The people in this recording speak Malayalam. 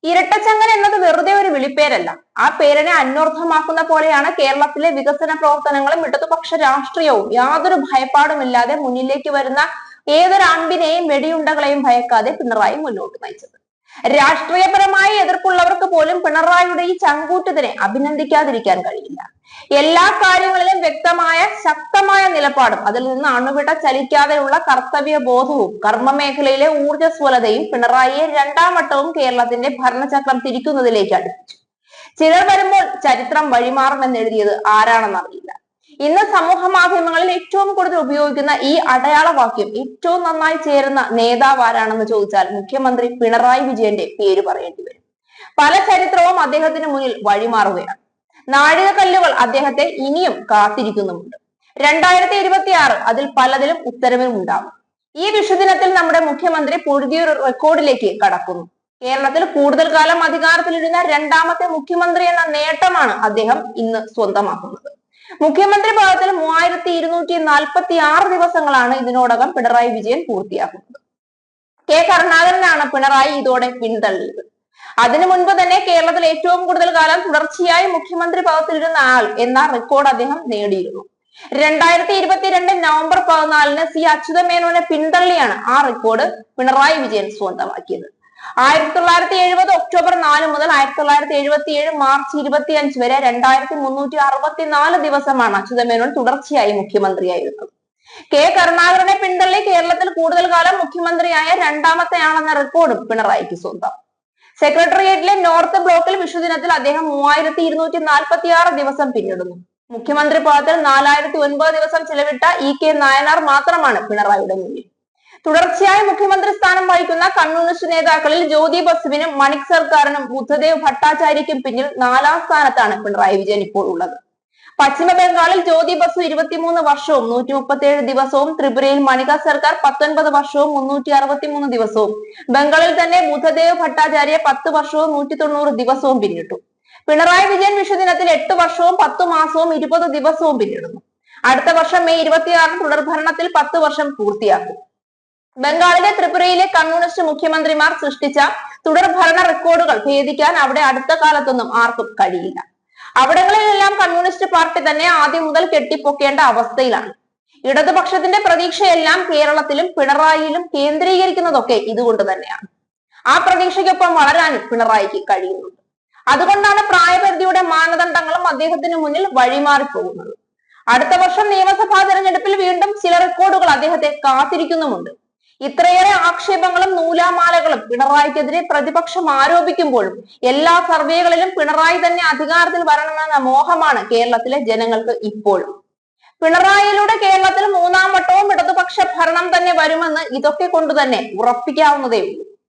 ഇരട്ടച്ചങ്ങൻ എന്നത് വെറുതെ ഒരു വിളിപ്പേരല്ല. ആ പേരിനെ അന്വർത്ഥമാക്കുന്ന പോലെയാണ് കേരളത്തിലെ വികസന പ്രവർത്തനങ്ങളും ഇടതുപക്ഷ രാഷ്ട്രീയവും യാതൊരു ഭയപ്പാടുമില്ലാതെ മുന്നിലേക്ക് വരുന്ന ഏതൊരു അമ്പിനെയും വെടിയുണ്ടകളെയും ഭയക്കാതെ പിണറായി മുന്നോട്ട് നയിച്ചത്. രാഷ്ട്രീയപരമായി എതിർപ്പുള്ളവർക്ക് പോലും പിണറായിയുടെ ഈ ചങ്കൂറ്റത്തിനെ അഭിനന്ദിക്കാതിരിക്കാൻ കഴിയില്ല. എല്ലാ കാര്യങ്ങളിലും വ്യക്തമായ ശക്തമായ നിലപാടും അതിൽ നിന്ന് അണുവിട ചലിക്കാതെയുള്ള കർത്തവ്യ ബോധവും കർമ്മമേഖലയിലെ ഊർജ്ജസ്വലതയും പിണറായിയെ രണ്ടാം വട്ടവും കേരളത്തിന്റെ ഭരണചക്രം തിരിക്കുന്നതിലേക്ക് അടുപ്പിച്ചു. ചിലർ വരുമ്പോൾ ചരിത്രം വഴിമാറുമെന്നെഴുതിയത് ആരാണെന്നറിയില്ല. ഇന്ന് സമൂഹ മാധ്യമങ്ങളിൽ ഏറ്റവും കൂടുതൽ ഉപയോഗിക്കുന്ന ഈ അടയാളവാക്യം ഏറ്റവും നന്നായി ചേരുന്ന നേതാവ് ആരാണെന്ന് ചോദിച്ചാൽ മുഖ്യമന്ത്രി പിണറായി വിജയന്റെ പേര് പറയേണ്ടി വരും. പല ചരിത്രവും അദ്ദേഹത്തിന് മുന്നിൽ വഴിമാറുകയാണ്. നാഴികക്കല്ലുകൾ അദ്ദേഹത്തെ ഇനിയും കാത്തിരിക്കുന്നുമുണ്ട്. 2026 അതിൽ പലതിലും ഉത്തരവും ഉണ്ടാകും. ഈ വിഷുദിനത്തിൽ നമ്മുടെ മുഖ്യമന്ത്രി പുതിയൊരു റെക്കോർഡിലേക്ക് കടക്കുന്നു. കേരളത്തിൽ കൂടുതൽ കാലം അധികാരത്തിലിരുന്ന രണ്ടാമത്തെ മുഖ്യമന്ത്രി എന്ന നേട്ടമാണ് അദ്ദേഹം ഇന്ന് സ്വന്തമാക്കുന്നത്. മുഖ്യമന്ത്രി പദത്തിൽ 3246 ദിവസങ്ങളാണ് ഇതിനോടകം പിണറായി വിജയൻ പൂർത്തിയാക്കുന്നത്. കെ കരുണാകരനാണ് പിണറായി ഇതോടെ പിന്തള്ളിയത്. അതിനു മുൻപ് തന്നെ കേരളത്തിൽ ഏറ്റവും കൂടുതൽ കാലം തുടർച്ചയായി മുഖ്യമന്ത്രി പദത്തിലിരുന്ന ആൾ എന്ന റെക്കോർഡ് അദ്ദേഹം നേടിയിരുന്നു. 2022 നവംബർ 14 സി അച്യുതമേനോനെ പിന്തള്ളിയാണ് ആ റെക്കോർഡ് പിണറായി വിജയൻ സ്വന്തമാക്കിയത്. 1970 ഒക്ടോബർ 4 മുതൽ 1977 മാർച്ച് 25 വരെ 2364 ദിവസമാണ് അച്യുതമേനോൻ തുടർച്ചയായി മുഖ്യമന്ത്രിയായിരുന്നത്. കെ കരുണാകരനെ പിന്തള്ളി കേരളത്തിൽ കൂടുതൽ കാലം മുഖ്യമന്ത്രിയായ രണ്ടാമത്തെ ആളെന്ന റെക്കോർഡും പിണറായിക്ക് സ്വന്തം. സെക്രട്ടേറിയറ്റിലെ നോർത്ത് ബ്ലോക്കിൽ വിഷുദിനത്തിൽ അദ്ദേഹം 3246 ദിവസം പിന്നിടുന്നു. മുഖ്യമന്ത്രി പദത്തിൽ 4009 ദിവസം ചെലവിട്ട EK നായനാർ മാത്രമാണ് പിണറായിയുടെ മുന്നിൽ. തുടർച്ചയായി മുഖ്യമന്ത്രി സ്ഥാനം വഹിക്കുന്ന കമ്മ്യൂണിസ്റ്റ് നേതാക്കളിൽ ജ്യോതി ബസുവിനും മണിക് സർക്കാരിനും ബുദ്ധദേവ് ഭട്ടാചാര്യയ്ക്കും പിന്നിൽ 4ാം സ്ഥാനത്താണ് പിണറായി വിജയൻ ഇപ്പോൾ ഉള്ളത്. പശ്ചിമ ബംഗാളിൽ ജ്യോതി ബസു 23 വർഷവും 137 ദിവസവും, ത്രിപുരയിൽ മണിക സർക്കാർ 19 വർഷവും 363 ദിവസവും, ബംഗാളിൽ തന്നെ ബുദ്ധദേവ് ഭട്ടാചാര്യ 10 വർഷവും 190 ദിവസവും പിന്നിട്ടു. പിണറായി വിജയൻ വിഷുദിനത്തിൽ 8 വർഷവും 10 മാസവും 20 ദിവസവും പിന്നിടുന്നു. അടുത്ത വർഷം മെയ് 26 തുടർഭരണത്തിൽ 10 വർഷം പൂർത്തിയാക്കും. ബംഗാളിലെ ത്രിപുരയിലെ കമ്മ്യൂണിസ്റ്റ് മുഖ്യമന്ത്രിമാർ സൃഷ്ടിച്ച തുടർഭരണ റെക്കോർഡുകൾ ഭേദിക്കാൻ അവിടെ അടുത്ത കാലത്തൊന്നും ആർക്കും കഴിയില്ല. അവിടങ്ങളിലെല്ലാം കമ്മ്യൂണിസ്റ്റ് പാർട്ടി തന്നെ ആദ്യം മുതൽ കെട്ടിപ്പൊക്കേണ്ട അവസ്ഥയിലാണ്. ഇടതുപക്ഷത്തിന്റെ പ്രതീക്ഷയെല്ലാം കേരളത്തിലും പിണറായിയിലും കേന്ദ്രീകരിക്കുന്നതൊക്കെ ഇതുകൊണ്ട് തന്നെയാണ്. ആ പ്രതീക്ഷയ്ക്കൊപ്പം വളരാനും പിണറായിക്ക് കഴിയുന്നുണ്ട്. അതുകൊണ്ടാണ് പ്രായപരിധിയുടെ മാനദണ്ഡങ്ങളും അദ്ദേഹത്തിന് മുന്നിൽ വഴിമാറിപ്പോകുന്നത്. അടുത്ത വർഷം നിയമസഭാ തെരഞ്ഞെടുപ്പിൽ വീണ്ടും ചില റെക്കോർഡുകൾ അദ്ദേഹത്തെ കാത്തിരിക്കുന്നുമുണ്ട്. ഇത്രയേറെ ആക്ഷേപങ്ങളും നൂലാമാലകളും പിണറായിക്കെതിരെ പ്രതിപക്ഷം ആരോപിക്കുമ്പോഴും എല്ലാ സർവേകളിലും പിണറായി തന്നെ അധികാരത്തിൽ വരണമെന്ന മോഹമാണ് കേരളത്തിലെ ജനങ്ങൾക്ക് ഇപ്പോഴും. പിണറായിയിലൂടെ കേരളത്തിൽ 3ാം വട്ടവും ഇടതുപക്ഷ ഭരണം തന്നെ വരുമെന്ന് ഇതൊക്കെ കൊണ്ട് തന്നെ ഉറപ്പിക്കാവുന്നതേ ഉള്ളൂ.